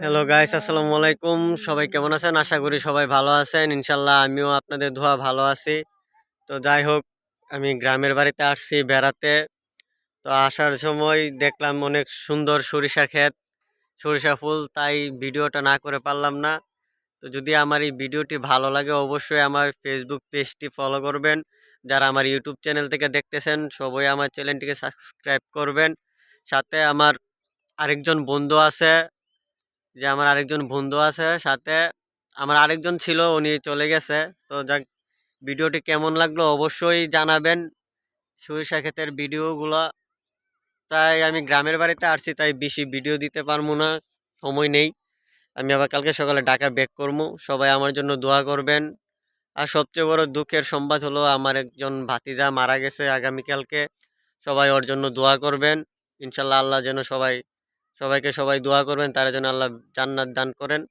Hello guys, আসসালামু আলাইকুম। সবাই কেমন আছেন? আশা করি সবাই ভালো আছেন। ইনশাল্লাহ আমিও আপনাদের দোয়া ভালো আছি। তো যাই হোক, আমি গ্রামের বাড়িতে আসছি বেড়াতে। তো আসার সময় দেখলাম অনেক সুন্দর সরিষা ক্ষেত, সরিষা ফুল, তাই ভিডিওটা না করে পারলাম না। তো যদি আমার এই ভিডিওটি ভালো লাগে অবশ্যই আমার ফেসবুক পেজটি ফলো করবেন। যারা আমার ইউটিউব চ্যানেল থেকে দেখতেছেন সবাই আমার চ্যানেলটিকে সাবস্ক্রাইব করবেন। সাথে আমার আরেকজন বন্ধু আছে, আমার আরেকজন বন্ধু আছে সাথে। আমার আরেকজন ছিল, উনি চলে গেছে। তো যাক, ভিডিওটি কেমন লাগলো অবশ্যই জানাবেন, সরিষা ক্ষেতের ভিডিওগুলো। তাই আমি গ্রামের বাড়িতে আসছি, তাই বেশি ভিডিও দিতে পারবো না, সময় নেই। আমি আবার কালকে সকালে ঢাকা ব্যাক করবো। সবাই আমার জন্য দোয়া করবেন। আর সবচেয়ে বড় দুঃখের সংবাদ হলো আমার একজন ভাতিজা মারা গেছে আগামীকালকে। সবাই ওর জন্য দোয়া করবেন। ইনশাল্লাহ আল্লাহ যেন সবাইকে সবাই দোয়া করবেন, তারা যেন আল্লাহ জান্নাত দান করেন।